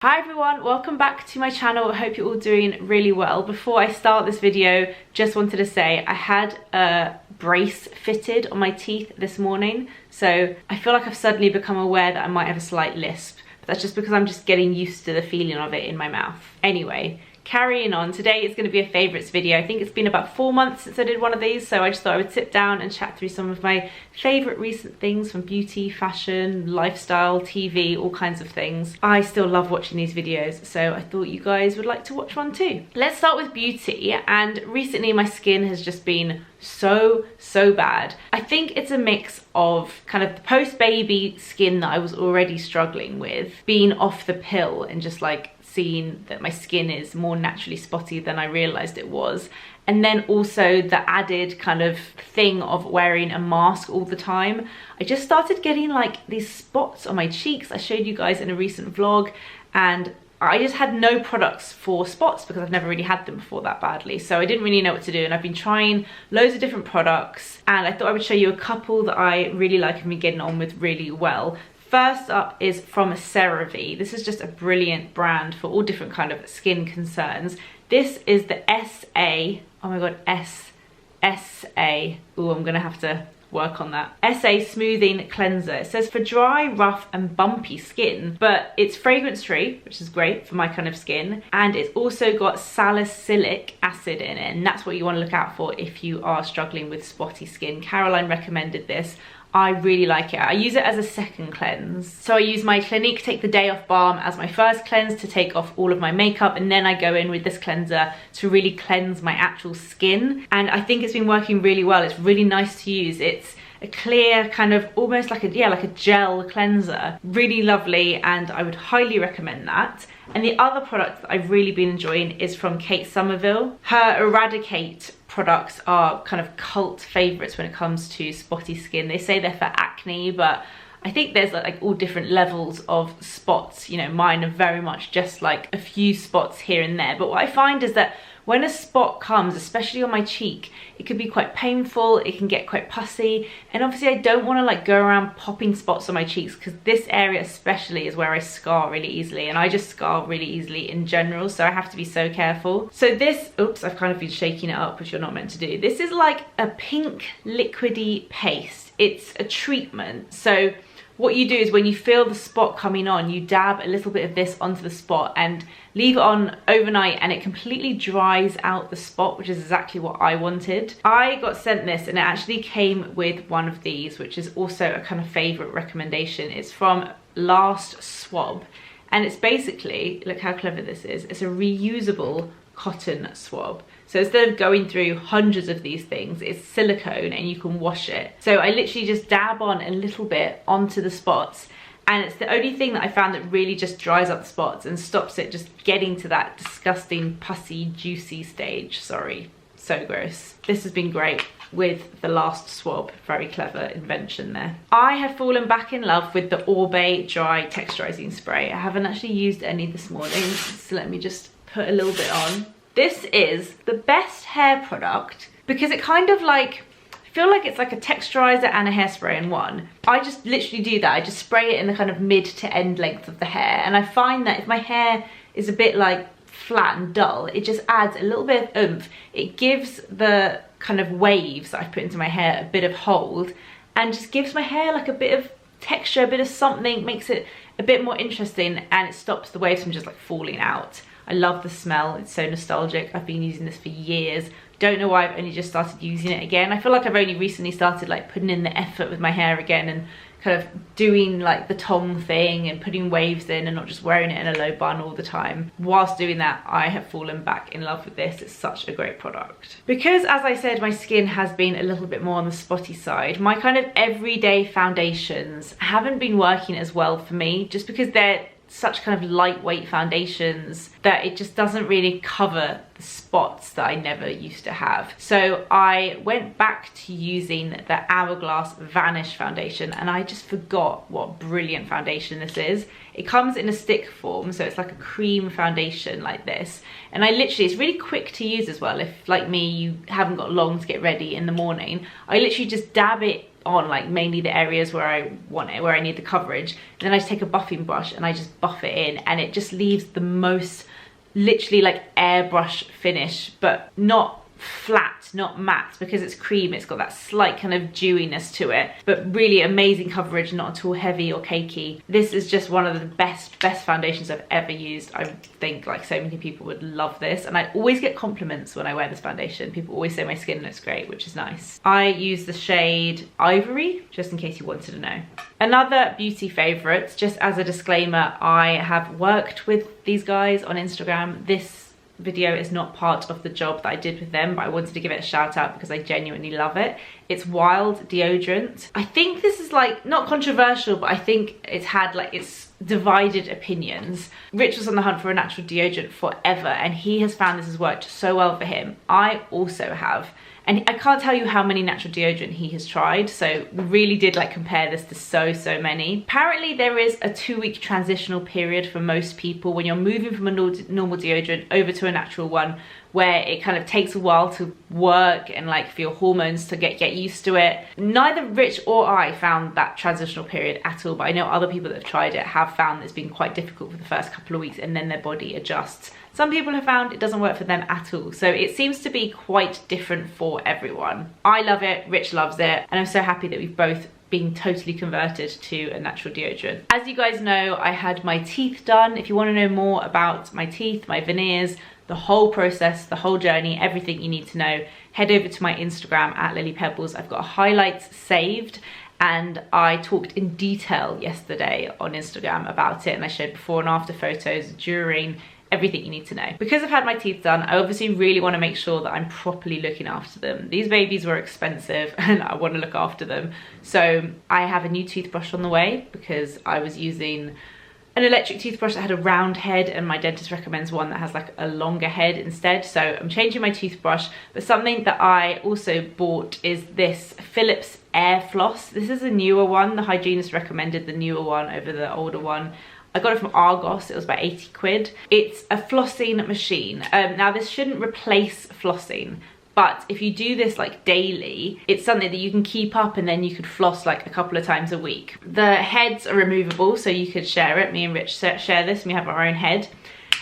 Hi everyone, welcome back to my channel. I hope you're all doing really well. Before I start this video, just wanted to say I had a brace fitted on my teeth this morning, so I feel like I've suddenly become aware that I might have a slight lisp, but that's just because I'm just getting used to the feeling of it in my mouth. Anyway, carrying on, today is going to be a favourites video. I think it's been about 4 months since I did one of these, so I just thought I would sit down and chat through some of my favourite recent things from beauty, fashion, lifestyle, TV, all kinds of things. I still love watching these videos, so I thought you guys would like to watch one too. Let's start with beauty, and recently my skin has just been so bad. I think it's a mix of kind of the post-baby skin that I was already struggling with, being off the pill and just like seeing that my skin is more naturally spotty than I realized it was, and then also the added kind of thing of wearing a mask all the time. I just started getting like these spots on my cheeks. I showed you guys in a recent vlog, and I just had no products for spots because I've never really had them before that badly, so I didn't really know what to do, and I've been trying loads of different products, and I thought I would show you a couple that I really like and been getting on with really well. First up is from CeraVe. This is just a brilliant brand for all different kind of skin concerns. This is the SA, oh my god, SA, ooh, I'm gonna have to work on that. SA Smoothing Cleanser. It says for dry, rough and bumpy skin, but it's fragrance free, which is great for my kind of skin, and it's also got salicylic acid in it, and that's what you want to look out for if you are struggling with spotty skin. Caroline recommended this. I really like it. I use it as a second cleanse. So I use my Clinique Take the Day Off Balm as my first cleanse to take off all of my makeup, and then I go in with this cleanser to really cleanse my actual skin. And I think it's been working really well. It's really nice to use. It's a clear kind of almost like a, yeah, like a gel cleanser. Really lovely, and I would highly recommend that. And the other product that I've really been enjoying is from Kate Somerville. Her Eradicate products are kind of cult favorites when it comes to spotty skin. They say they're for acne, but I think there's like all different levels of spots. You know, mine are very much just like a few spots here and there. But what I find is that when a spot comes, especially on my cheek, it can be quite painful, it can get quite pussy, and obviously I don't want to like go around popping spots on my cheeks, because this area especially is where I scar really easily, and I just scar really easily in general, so I have to be so careful. So this, oops, I've kind of been shaking it up, which you're not meant to do. This is like a pink liquidy paste. It's a treatment. So what you do is when you feel the spot coming on, you dab a little bit of this onto the spot and leave it on overnight, and it completely dries out the spot, which is exactly what I wanted. I got sent this, and it actually came with one of these, which is also a kind of favorite recommendation. It's from Last Swab, and it's basically, look how clever this is, it's a reusable cotton swab. So instead of going through hundreds of these things, it's silicone and you can wash it. So I literally just dab on a little bit onto the spots, and it's the only thing that I found that really just dries up the spots and stops it just getting to that disgusting, pussy, juicy stage. Sorry, so gross. This has been great with the Last Swab. Very clever invention there. I have fallen back in love with the Orbe Dry Texturizing Spray. I haven't actually used any this morning, so let me just put a little bit on. This is the best hair product because it kind of like, I feel like it's like a texturizer and a hairspray in one. I just literally do that. I just spray it in the kind of mid to end length of the hair, and I find that if my hair is a bit like flat and dull, it just adds a little bit of oomph. It gives the kind of waves that I've put into my hair a bit of hold, and just gives my hair like a bit of texture, a bit of something, makes it a bit more interesting, and it stops the waves from just like falling out. I love the smell, it's so nostalgic. I've been using this for years. Don't know why I've only just started using it again. I feel like I've only recently started like putting in the effort with my hair again, and kind of doing like the tong thing and putting waves in and not just wearing it in a low bun all the time. Whilst doing that, I have fallen back in love with this. It's such a great product. Because as I said, my skin has been a little bit more on the spotty side, my kind of everyday foundations haven't been working as well for me, just because they're such kind of lightweight foundations that it just doesn't really cover the spots that I never used to have. So I went back to using the Hourglass Vanish foundation, and I just forgot what brilliant foundation this is. It comes in a stick form, so it's like a cream foundation like this, and I literally, it's really quick to use as well. If like me, you haven't got long to get ready in the morning, I literally just dab it on, like mainly the areas where I want it, where I need the coverage. And then I just take a buffing brush and I just buff it in, and it just leaves the most literally like airbrush finish, but not flat, not matte, because it's cream. It's got that slight kind of dewiness to it, but really amazing coverage, not at all heavy or cakey. This is just one of the best foundations I've ever used. I think like so many people would love this, and I always get compliments when I wear this foundation. People always say my skin looks great, which is nice. I use the shade Ivory, just in case you wanted to know. Another beauty favourite, just as a disclaimer, I have worked with these guys on Instagram. This video is not part of the job that I did with them, but I wanted to give it a shout out because I genuinely love it. It's Wild deodorant. I think this is like not controversial, but I think it's had like it's divided opinions. Rich was on the hunt for a natural deodorant forever, and he has found this has worked so well for him. I also have. And I can't tell you how many natural deodorant he has tried, so we really did like compare this to so many. Apparently there is a 2-week transitional period for most people when you're moving from a normal deodorant over to a natural one, where it kind of takes a while to work and like for your hormones to get used to it. Neither Rich or I found that transitional period at all, but I know other people that have tried it have found it's been quite difficult for the first couple of weeks, and then their body adjusts. Some people have found it doesn't work for them at all, so it seems to be quite different for everyone. I love it, Rich loves it, and I'm so happy that we've both been totally converted to a natural deodorant. As you guys know, I had my teeth done. If you want to know more about my teeth, my veneers, the whole process, the whole journey, everything you need to know, head over to my Instagram at Pebbles. I've got highlights saved, and I talked in detail yesterday on Instagram about it, and I showed before and after photos during everything you need to know. Because I've had my teeth done, I obviously really want to make sure that I'm properly looking after them. These babies were expensive and I want to look after them. So I have a new toothbrush on the way because I was using an electric toothbrush that had a round head, and my dentist recommends one that has like a longer head instead. So I'm changing my toothbrush. But something that I also bought is this Philips Air Floss. This is a newer one. The hygienist recommended the newer one over the older one. I got it from Argos, it was about 80 quid. It's a flossing machine. Now this shouldn't replace flossing, but if you do this like daily, it's something that you can keep up, and then you could floss like a couple of times a week. The heads are removable, so you could share it. Me and Rich share this, and we have our own head.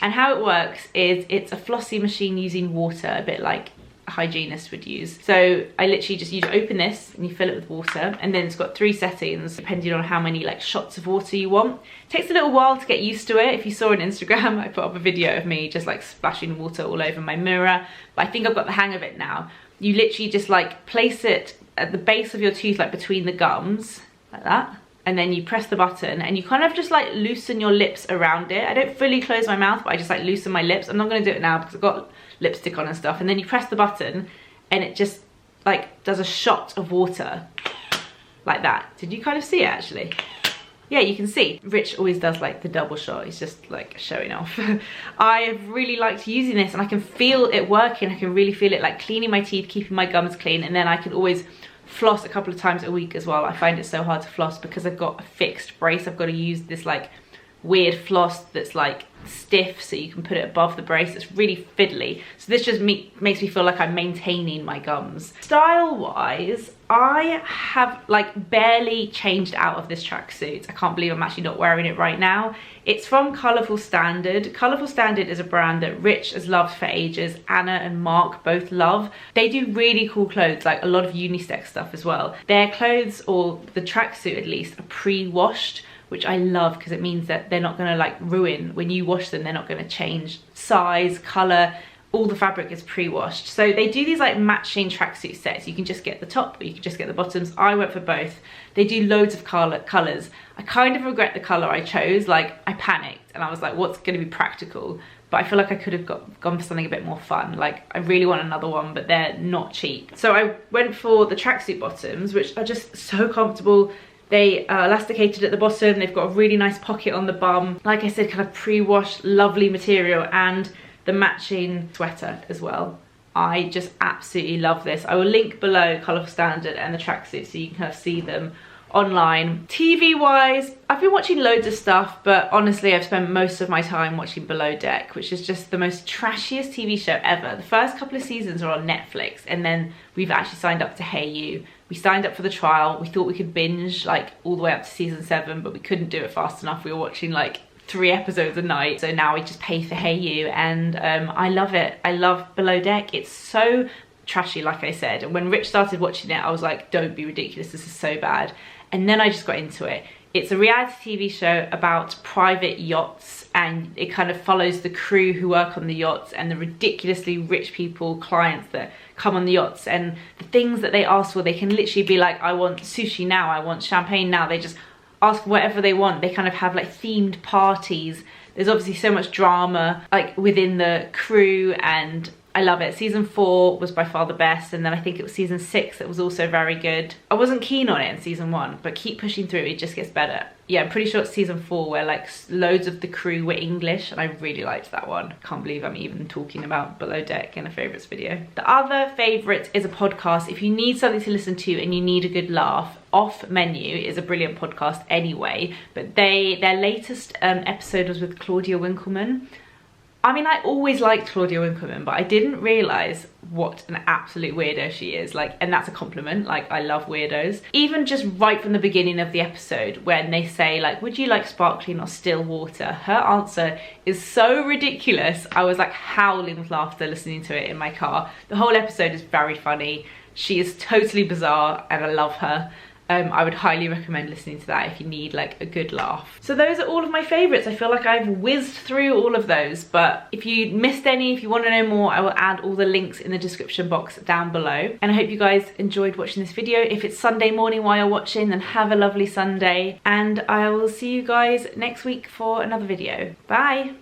And how it works is it's a flossing machine using water, a bit like a hygienist would use. So I literally just, you open this and you fill it with water, and then it's got 3 settings depending on how many like shots of water you want. It takes a little while to get used to it. If you saw on Instagram, I put up a video of me just like splashing water all over my mirror, but I think I've got the hang of it now. You literally just like place it at the base of your tooth, like between the gums, like that. And then you press the button and you kind of just like loosen your lips around it. I don't fully close my mouth, but I just like loosen my lips. I'm not gonna do it now because I've got lipstick on and stuff. And then you press the button and it just like does a shot of water like that. Did you kind of see it actually? Yeah, you can see. Rich always does like the double shot. He's just like showing off. I've really liked using this, and I can feel it working. I can really feel it like cleaning my teeth, keeping my gums clean, and then I can always floss a couple of times a week as well. I find it so hard to floss because I've got a fixed brace. I've got to use this like weird floss that's like stiff, so you can put it above the brace. It's really fiddly. So this just makes me feel like I'm maintaining my gums. Style wise, I have like barely changed out of this tracksuit. I can't believe I'm actually not wearing it right now. It's from Colourful Standard. Colourful Standard is a brand that Rich has loved for ages. Anna and Mark both love. They do really cool clothes, like a lot of unisex stuff as well. Their clothes, or the tracksuit at least, are pre-washed, which I love because it means that they're not gonna like ruin. When you wash them, they're not gonna change size, color. All the fabric is pre-washed. So they do these like matching tracksuit sets. You can just get the top or you can just get the bottoms. I went for both. They do loads of colors. I kind of regret the color I chose. Like I panicked and I was like, what's gonna be practical? But I feel like I could have gone for something a bit more fun. Like I really want another one, but they're not cheap. So I went for the tracksuit bottoms, which are just so comfortable. They are elasticated at the bottom. They've got a really nice pocket on the bum. Like I said, kind of pre-washed, lovely material, and the matching sweater as well. I just absolutely love this. I will link below Colourful Standard and the tracksuit so you can kind of see them online. TV wise, I've been watching loads of stuff, but honestly I've spent most of my time watching Below Deck, which is just the most trashiest TV show ever. The first couple of seasons are on Netflix, and then we've actually signed up to Hey You. We signed up for the trial. We thought we could binge like all the way up to season 7, but we couldn't do it fast enough. We were watching like 3 episodes a night, so now we just pay for Hey You, and I love it. I love Below Deck. It's so trashy, like I said, and when Rich started watching it I was like, don't be ridiculous, this is so bad. And then I just got into it. It's a reality TV show about private yachts, and it kind of follows the crew who work on the yachts and the ridiculously rich people, clients that come on the yachts, and the things that they ask for. They can literally be like, I want sushi now, I want champagne now. They just ask for whatever they want. They kind of have like themed parties. There's obviously so much drama like within the crew, and I love it. Season 4 was by far the best, and then I think it was season 6 that was also very good. I wasn't keen on it in season 1, but keep pushing through, it just gets better. Yeah, I'm pretty sure it's season 4 where like loads of the crew were English, and I really liked that one. Can't believe I'm even talking about Below Deck in a favourites video. The other favourite is a podcast. If you need something to listen to and you need a good laugh, Off Menu is a brilliant podcast anyway, but their latest episode was with Claudia Winkleman. I mean, I always liked Claudia Winkleman, but I didn't realise what an absolute weirdo she is. Like, and that's a compliment. Like, I love weirdos. Even just right from the beginning of the episode when they say, like, would you like sparkling or still water? Her answer is so ridiculous. I was like howling with laughter listening to it in my car. The whole episode is very funny. She is totally bizarre and I love her. I would highly recommend listening to that if you need like a good laugh. So those are all of my favourites. I feel like I've whizzed through all of those, but if you missed any, if you want to know more, I will add all the links in the description box down below. And I hope you guys enjoyed watching this video. If it's Sunday morning while you're watching, then have a lovely Sunday, and I will see you guys next week for another video. Bye!